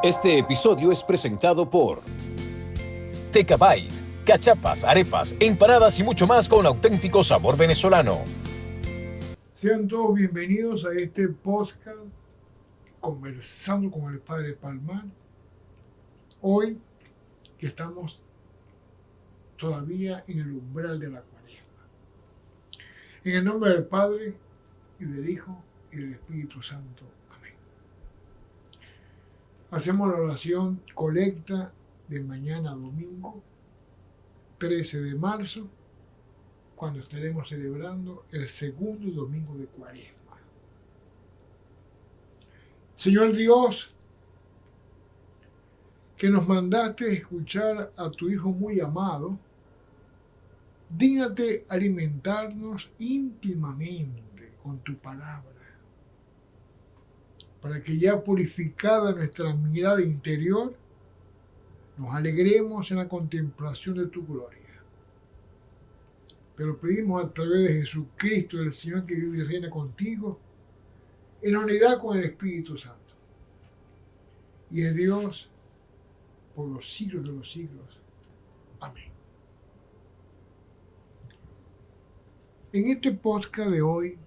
Este episodio es presentado por Tecabay, cachapas, arepas, empanadas y mucho más con auténtico sabor venezolano. Sean todos bienvenidos a este podcast Conversando con el Padre Palmar. Hoy que estamos todavía en el umbral de la Cuaresma. En el nombre del Padre, y del Hijo, y del Espíritu Santo. Amén. Hacemos la oración colecta de mañana domingo, 13 de marzo, cuando estaremos celebrando el segundo domingo de Cuaresma. Señor Dios, que nos mandaste escuchar a tu Hijo muy amado, dígnate alimentarnos íntimamente con tu palabra, para que ya purificada nuestra mirada interior, nos alegremos en la contemplación de tu gloria. Te lo pedimos a través de Jesucristo, el Señor que vive y reina contigo, en la unidad con el Espíritu Santo. Y es Dios por los siglos de los siglos. Amén. En este podcast de hoy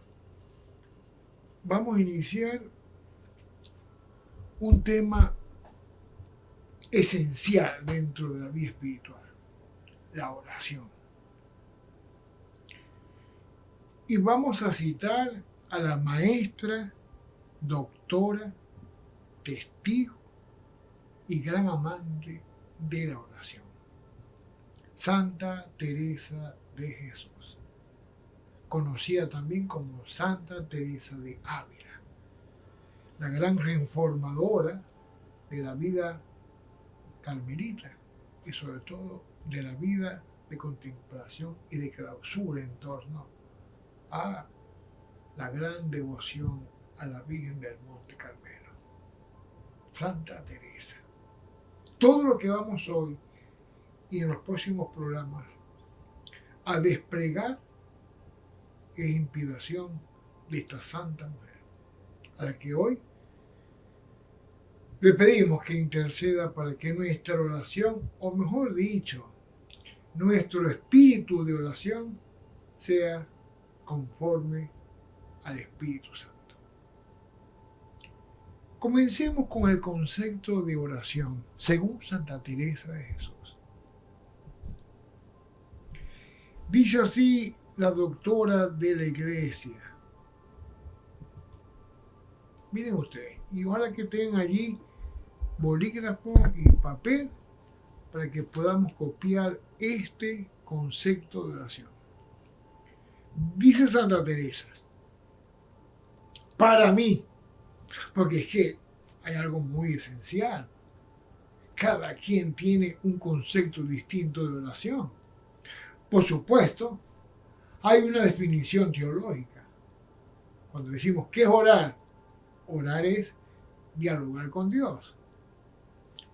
vamos a iniciar un tema esencial dentro de la vida espiritual, la oración. Y vamos a citar a la maestra, doctora, testigo y gran amante de la oración, Santa Teresa de Jesús, conocida también como Santa Teresa de Ávila, la gran reformadora de la vida carmelita y sobre todo de la vida de contemplación y de clausura en torno a la gran devoción a la Virgen del Monte Carmelo. Santa Teresa. Todo lo que vamos hoy y en los próximos programas a desplegar es inspiración de esta santa mujer, a la que hoy le pedimos que interceda para que nuestra oración, o mejor dicho, nuestro espíritu de oración sea conforme al Espíritu Santo. Comencemos con el concepto de oración, según Santa Teresa de Jesús. Dice así la doctora de la Iglesia. Miren ustedes, y ojalá que tengan allí bolígrafo y papel para que podamos copiar este concepto de oración. Dice Santa Teresa, para mí, porque es que hay algo muy esencial. Cada quien tiene un concepto distinto de oración. Por supuesto, hay una definición teológica. Cuando decimos ¿qué es orar? Orar es dialogar con Dios.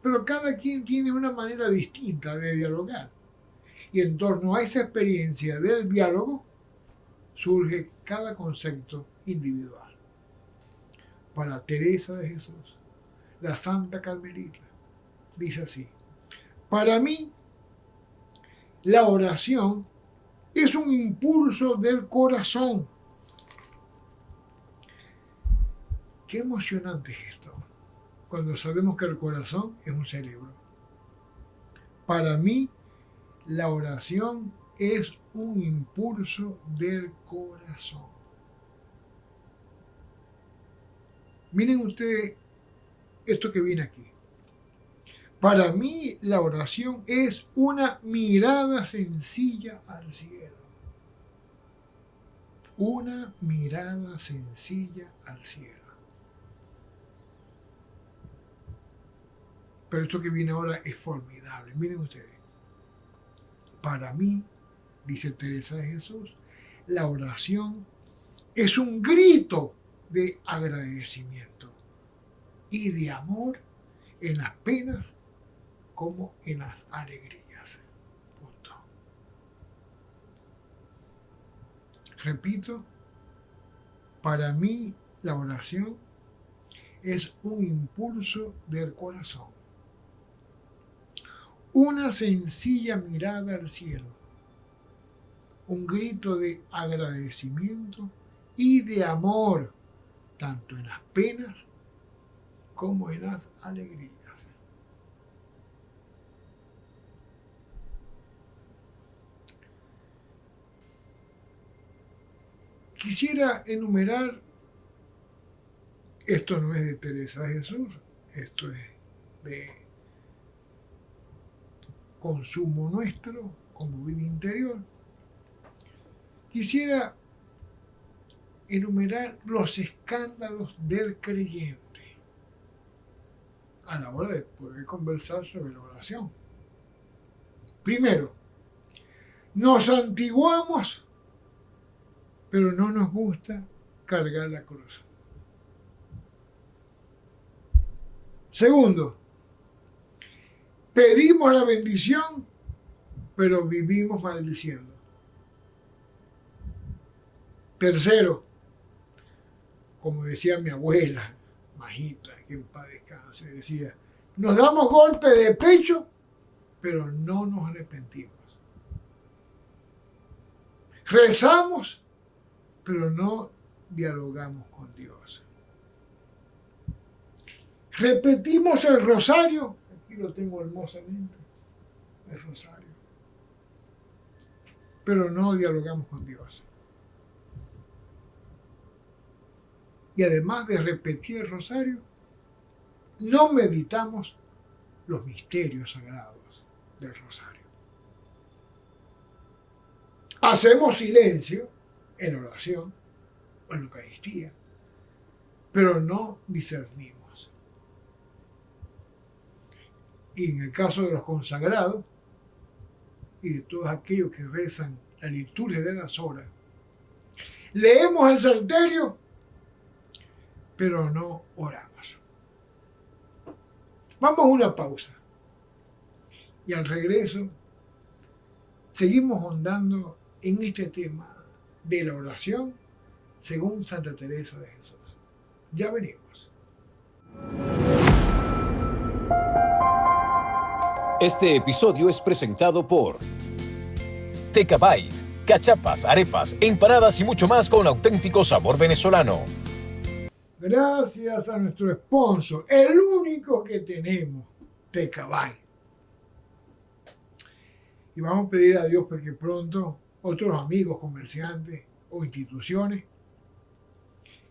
Pero cada quien tiene una manera distinta de dialogar. Y en torno a esa experiencia del diálogo surge cada concepto individual. Para Teresa de Jesús, la Santa Carmelita, dice así: para mí, la oración es un impulso del corazón. Qué emocionante es esto, cuando sabemos que el corazón es un cerebro. Para mí, la oración es un impulso del corazón. Miren ustedes esto que viene aquí. Para mí la oración es una mirada sencilla al cielo. Una mirada sencilla al cielo. Pero esto que viene ahora es formidable. Miren ustedes. Para mí, dice Teresa de Jesús, la oración es un grito de agradecimiento y de amor en las penas como en las alegrías. Punto. Repito, para mí la oración es un impulso del corazón, una sencilla mirada al cielo, un grito de agradecimiento y de amor, tanto en las penas como en las alegrías. Quisiera enumerar, esto no es de Teresa de Jesús, esto es de consumo nuestro como vida interior. Quisiera enumerar los escándalos del creyente a la hora de poder conversar sobre la oración. Primero, nos santiguamos, pero no nos gusta cargar la cruz. Segundo, pedimos la bendición, pero vivimos maldiciendo. Tercero, como decía mi abuela, Majita, que en paz descanse, decía, nos damos golpe de pecho, pero no nos arrepentimos. Rezamos, pero no dialogamos con Dios. Repetimos el rosario, aquí lo tengo hermosamente, el rosario, pero no dialogamos con Dios. Y además de repetir el rosario, no meditamos los misterios sagrados del rosario. Hacemos silencio en oración o en Eucaristía, pero no discernimos. Y en el caso de los consagrados y de todos aquellos que rezan la liturgia de las horas, leemos el salterio, pero no oramos. Vamos a una pausa. Y al regreso, seguimos ahondando en este tema de la oración según Santa Teresa de Jesús. Ya venimos. Este episodio es presentado por Tecabite, cachapas, arepas, empanadas y mucho más con auténtico sabor venezolano. Gracias a nuestro sponsor, el único que tenemos, Tecabite. Y vamos a pedir a Dios porque pronto otros amigos, comerciantes o instituciones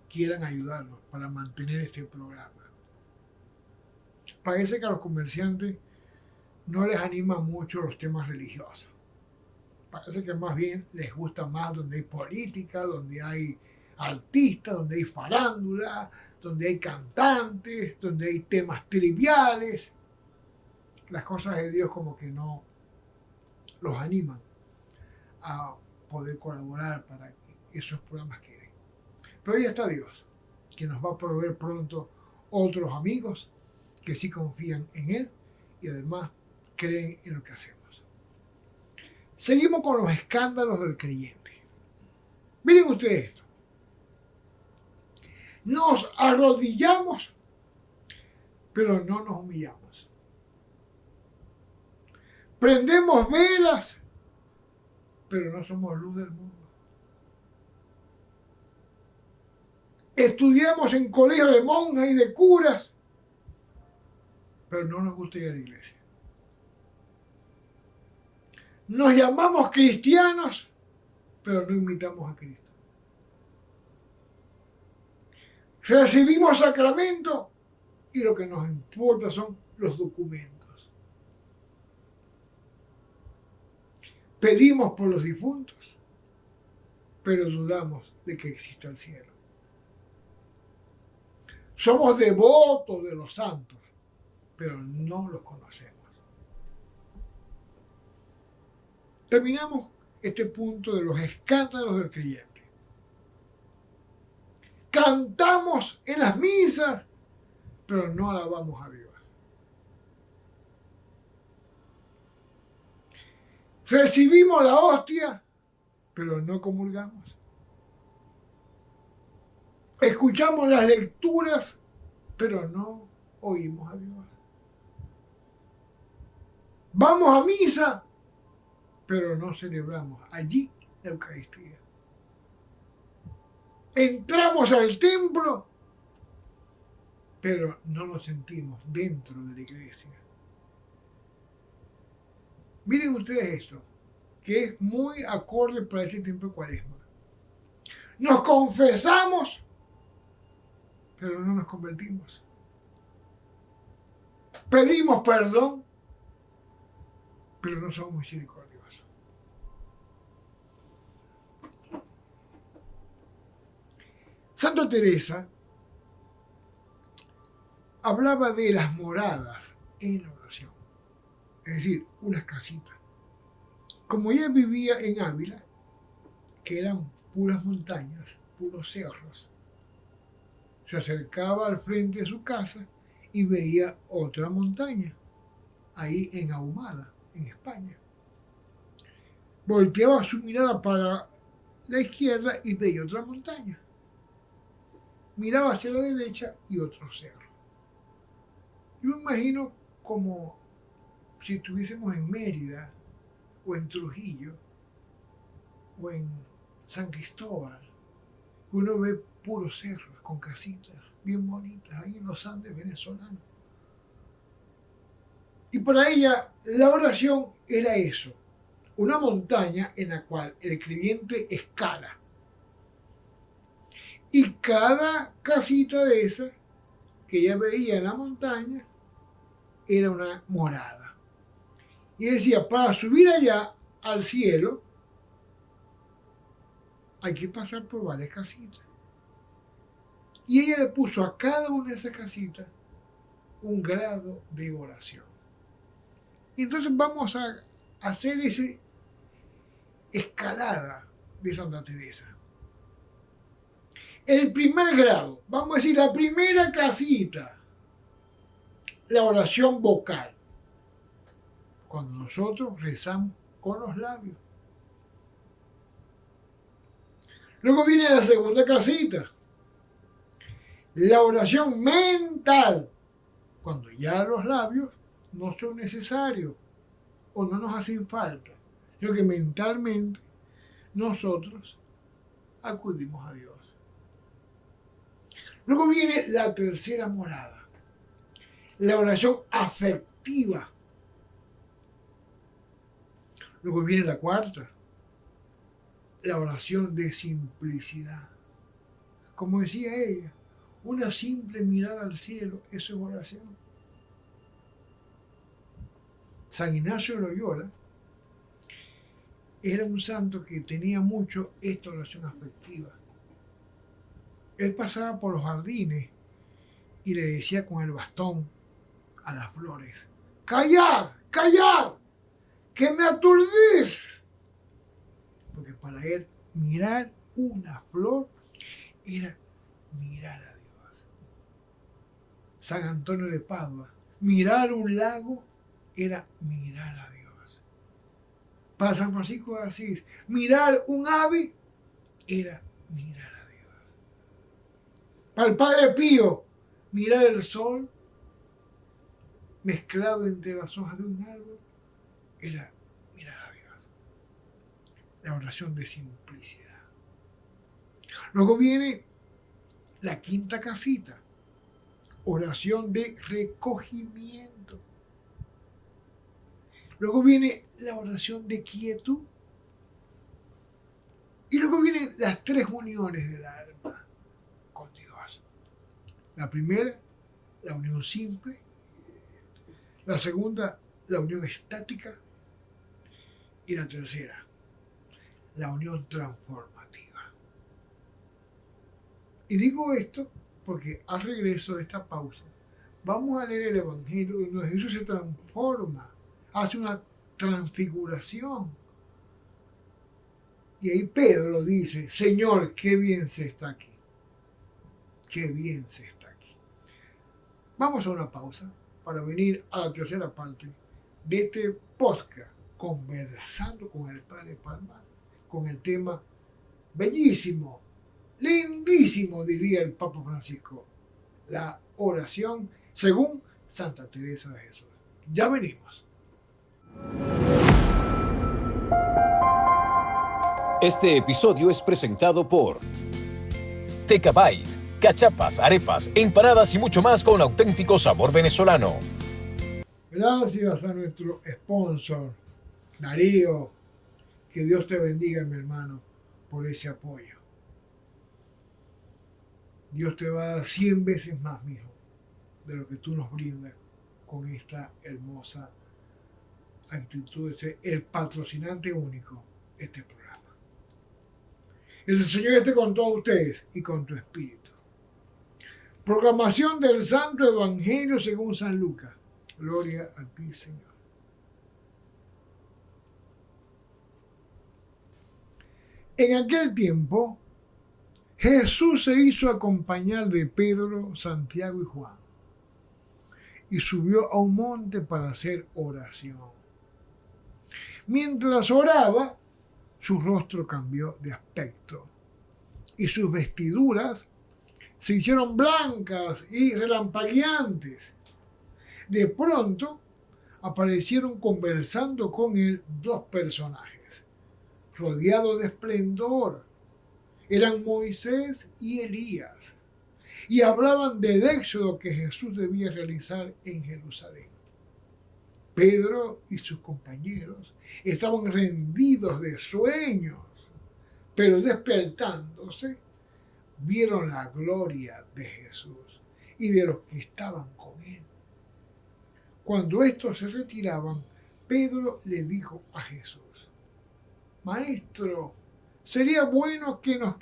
quieran ayudarnos para mantener este programa. Parece que a los comerciantes no les anima mucho los temas religiosos. Parece que más bien les gusta más donde hay política, donde hay artistas, donde hay farándula, donde hay cantantes, donde hay temas triviales. Las cosas de Dios como que no los animan a poder colaborar para que esos programas queden. Pero ahí está Dios, que nos va a proveer pronto otros amigos que sí confían en Él y además creen en lo que hacemos. Seguimos con los escándalos del creyente. Miren ustedes esto. Nos arrodillamos, pero no nos humillamos. Prendemos velas, pero no somos luz del mundo. Estudiamos en colegios de monjas y de curas, pero no nos gusta ir a la iglesia. Nos llamamos cristianos, pero no imitamos a Cristo. Recibimos sacramento y lo que nos importa son los documentos. Pedimos por los difuntos, pero dudamos de que exista el cielo. Somos devotos de los santos, pero no los conocemos. Terminamos este punto de los escándalos del creyente. Cantamos en las misas, pero no alabamos a Dios. Recibimos la hostia, pero no comulgamos. Escuchamos las lecturas, pero no oímos a Dios. Vamos a misa, pero no celebramos allí la Eucaristía. Entramos al templo, pero no nos sentimos dentro de la iglesia. Miren ustedes esto, que es muy acorde para este tiempo de Cuaresma. Nos confesamos, pero no nos convertimos. Pedimos perdón, pero no somos misericordiosos. Santa Teresa hablaba de las moradas en la oración, es decir, unas casitas. Como ella vivía en Ávila, que eran puras montañas, puros cerros, se acercaba al frente de su casa y veía otra montaña, ahí en Ahumada, en España. Volteaba su mirada para la izquierda y veía otra montaña. Miraba hacia la derecha y otro cerro. Yo me imagino como si estuviésemos en Mérida, o en Trujillo, o en San Cristóbal. Uno ve puros cerros con casitas bien bonitas ahí en los Andes venezolanos. Y para ella la oración era eso, una montaña en la cual el creyente escala. Y cada casita de esa que ella veía en la montaña era una morada. Y decía, para subir allá al cielo hay que pasar por varias casitas. Y ella le puso a cada una de esas casitas un grado de oración. Y entonces vamos a hacer esa escalada de Santa Teresa. El primer grado, vamos a decir la primera casita, la oración vocal. Cuando nosotros rezamos con los labios. Luego viene la segunda casita, la oración mental. Cuando ya los labios no son necesarios o no nos hacen falta, sino que mentalmente nosotros acudimos a Dios. Luego viene la tercera morada, la oración afectiva. Luego viene la cuarta, la oración de simplicidad. Como decía ella, una simple mirada al cielo, eso es oración. San Ignacio de Loyola era un santo que tenía mucho esta oración afectiva. Él pasaba por los jardines y le decía con el bastón a las flores, ¡callad, callad, que me aturdís! Porque para él mirar una flor era mirar a Dios. San Antonio de Padua, mirar un lago era mirar a Dios. Para San Francisco de Asís, mirar un ave era mirar a Dios. Para el Padre Pío, mirar el sol mezclado entre las hojas de un árbol era mirar a Dios. La oración de simplicidad. Luego viene la quinta casita, oración de recogimiento. Luego viene la oración de quietud. Y luego vienen las tres uniones del alma con Dios. La primera, la unión simple. La segunda, la unión estática. Y la tercera, la unión transformativa. Y digo esto porque al regreso de esta pausa vamos a leer el Evangelio donde Jesús se transforma, hace una transfiguración. Y ahí Pedro dice, Señor, qué bien se está aquí. Qué bien se está aquí. Vamos a una pausa para venir a la tercera parte de este podcast, conversando con el Padre Palma, con el tema bellísimo, lindísimo, diría el Papa Francisco, la oración según Santa Teresa de Jesús. Ya venimos. Este episodio es presentado por Tecabite, cachapas, arepas, empanadas y mucho más con auténtico sabor venezolano. Gracias a nuestro sponsor, Darío. Que Dios te bendiga, mi hermano, por ese apoyo. Dios te va a dar 100 veces más, mijo, de lo que tú nos brindas con esta hermosa actitud de ser el patrocinante único de este programa. El Señor esté con todos ustedes y con tu espíritu. Proclamación del Santo Evangelio según San Lucas. Gloria a ti, Señor. En aquel tiempo, Jesús se hizo acompañar de Pedro, Santiago y Juan y subió a un monte para hacer oración. Mientras oraba, su rostro cambió de aspecto y sus vestiduras se hicieron blancas y relampagueantes. De pronto aparecieron conversando con él dos personajes, rodeados de esplendor. Eran Moisés y Elías, y hablaban del éxodo que Jesús debía realizar en Jerusalén. Pedro y sus compañeros estaban rendidos de sueños, pero despertándose, vieron la gloria de Jesús y de los que estaban con él. Cuando estos se retiraban, Pedro le dijo a Jesús: Maestro, sería bueno que nos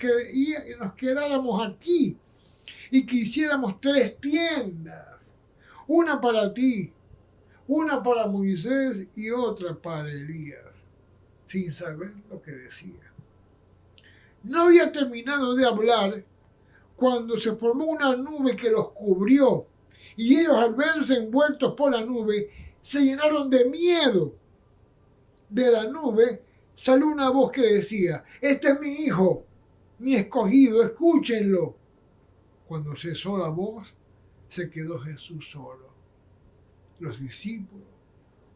quedáramos aquí y que hiciéramos 3 tiendas, una para ti, una para Moisés y otra para Elías, sin saber lo que decía. No había terminado de hablar cuando se formó una nube que los cubrió, y ellos, al verse envueltos por la nube, se llenaron de miedo. De la nube salió una voz que decía: este es mi hijo, mi escogido, escúchenlo. Cuando cesó la voz, se quedó Jesús solo. Los discípulos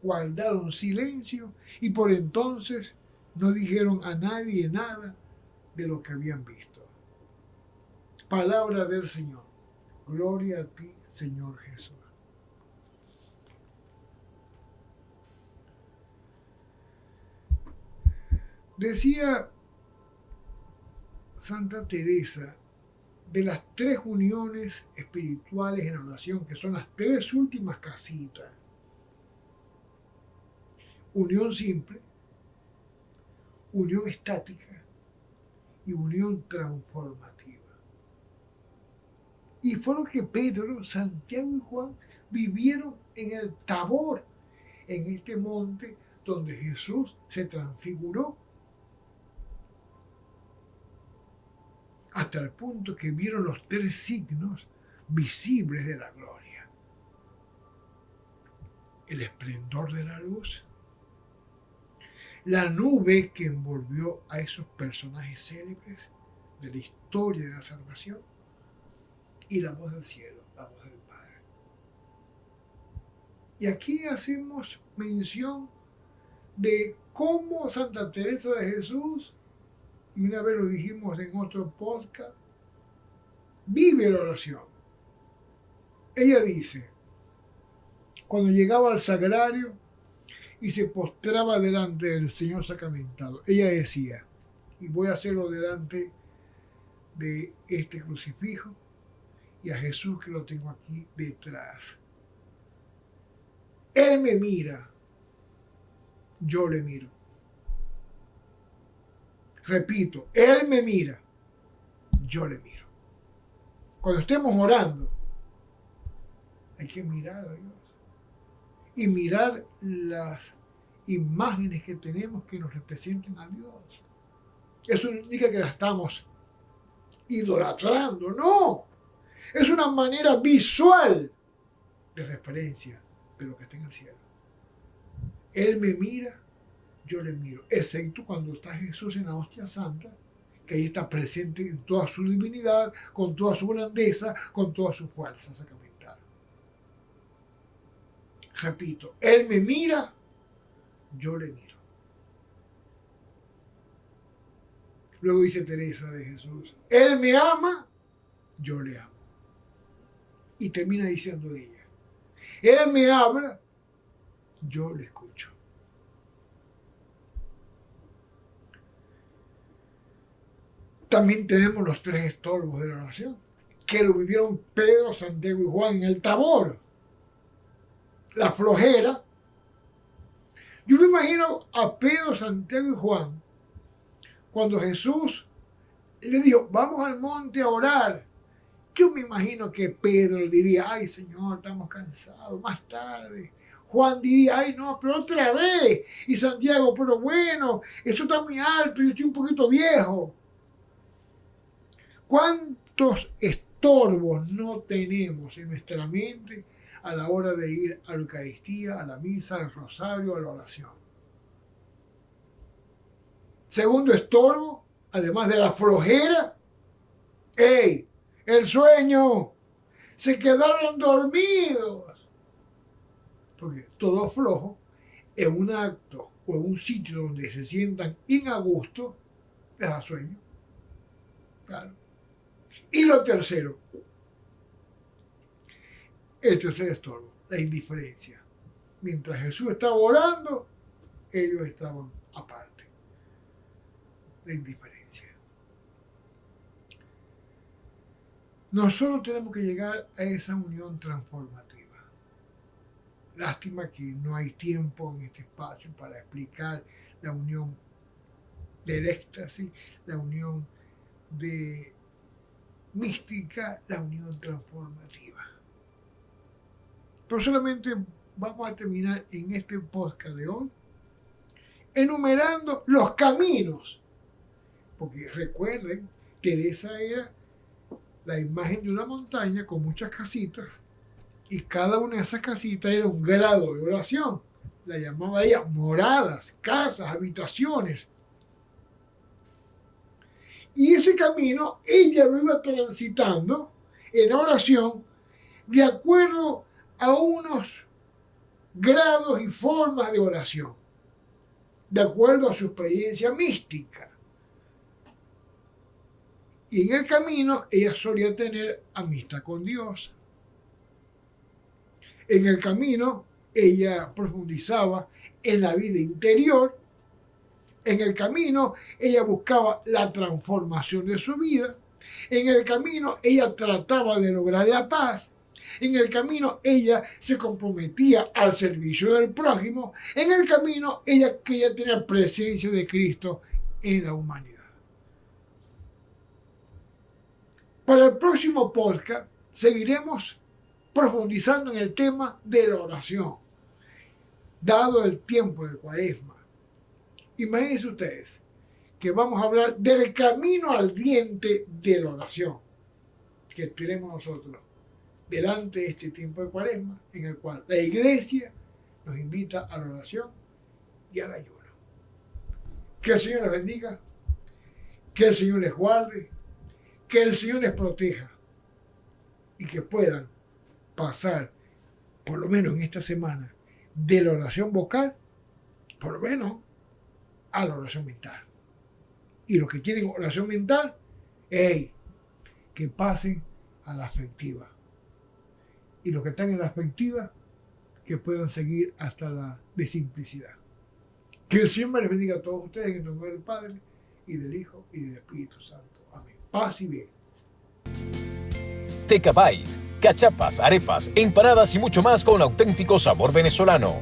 guardaron silencio y por entonces no dijeron a nadie nada de lo que habían visto. Palabra del Señor. Gloria a ti, Señor Jesús. Decía Santa Teresa de las 3 uniones espirituales en oración, que son las 3 últimas casitas: unión simple, unión estática y unión transformativa. Y fue lo que Pedro, Santiago y Juan vivieron en el Tabor, en este monte donde Jesús se transfiguró, hasta el punto que vieron los 3 signos visibles de la gloria: el esplendor de la luz, la nube que envolvió a esos personajes célebres de la historia de la salvación, y la voz del cielo, la voz del Padre. Y aquí hacemos mención de cómo Santa Teresa de Jesús, y una vez lo dijimos en otro podcast, vive la oración. Ella dice, cuando llegaba al sagrario y se postraba delante del Señor sacramentado, ella decía, y voy a hacerlo delante de este crucifijo y a Jesús que lo tengo aquí detrás. Él me mira, yo le miro. Repito, Él me mira, yo le miro. Cuando estemos orando, hay que mirar a Dios y mirar las imágenes que tenemos que nos representen a Dios. Eso no indica que la estamos idolatrando, no. Es una manera visual de referencia de lo que está en el cielo. Él me mira, yo le miro, excepto cuando está Jesús en la hostia santa, que ahí está presente en toda su divinidad, con toda su grandeza, con toda su fuerza sacramental. Repito, Él me mira, yo le miro. Luego dice Teresa de Jesús, Él me ama, yo le amo. Y termina diciendo ella, Él me habla, yo le escucho. También tenemos los tres estorbos de la oración, que lo vivieron Pedro, Santiago y Juan en el Tabor. La flojera. Yo me imagino a Pedro, Santiago y Juan cuando Jesús le dijo, vamos al monte a orar. Yo me imagino que Pedro diría, ay Señor, estamos cansados, más tarde. Juan diría, ay no, pero otra vez. Y Santiago, pero bueno, eso está muy alto, yo estoy un poquito viejo. ¿Cuántos estorbos no tenemos en nuestra mente a la hora de ir a la Eucaristía, a la misa, al rosario, a la oración? Segundo estorbo, además de la flojera, el sueño. Se quedaron dormidos. Porque todo flojo en un acto o en un sitio donde se sientan inagusto, les da sueño. Claro. Y lo tercero, el tercer estorbo, la indiferencia. Mientras Jesús estaba orando, ellos estaban aparte. La indiferencia. Nosotros tenemos que llegar a esa unión transformativa. Lástima que no hay tiempo en este espacio para explicar la unión del éxtasis, la unión de mística, la unión transformativa. Pero solamente vamos a terminar en este podcast de hoy enumerando los caminos. Porque recuerden, Teresa era la imagen de una montaña con muchas casitas y cada una de esas casitas era un grado de oración. La llamaba ella moradas, casas, habitaciones. Y ese camino ella lo iba transitando en oración de acuerdo a unos grados y formas de oración, de acuerdo a su experiencia mística. Y en el camino ella solía tener amistad con Dios. En el camino ella profundizaba en la vida interior. En el camino ella buscaba la transformación de su vida. En el camino ella trataba de lograr la paz. En el camino ella se comprometía al servicio del prójimo. En el camino ella quería tener presencia de Cristo en la humanidad. Para el próximo podcast seguiremos profundizando en el tema de la oración, dado el tiempo de Cuaresma. Imagínense ustedes que vamos a hablar del camino ardiente de la oración que tenemos nosotros delante de este tiempo de Cuaresma, en el cual la Iglesia nos invita a la oración y al ayuno. Que el Señor les bendiga, que el Señor les guarde, que el Señor les proteja y que puedan pasar, por lo menos en esta semana, de la oración vocal, por lo menos, a la oración mental. Y los que tienen oración mental, que pasen a la afectiva. Y los que están en la afectiva, que puedan seguir hasta la de simplicidad. Que el Señor me les bendiga a todos ustedes en el nombre del Padre, y del Hijo, y del Espíritu Santo. Amén. Paz y bien. Tecabay, cachapas, arepas, empanadas y mucho más con auténtico sabor venezolano.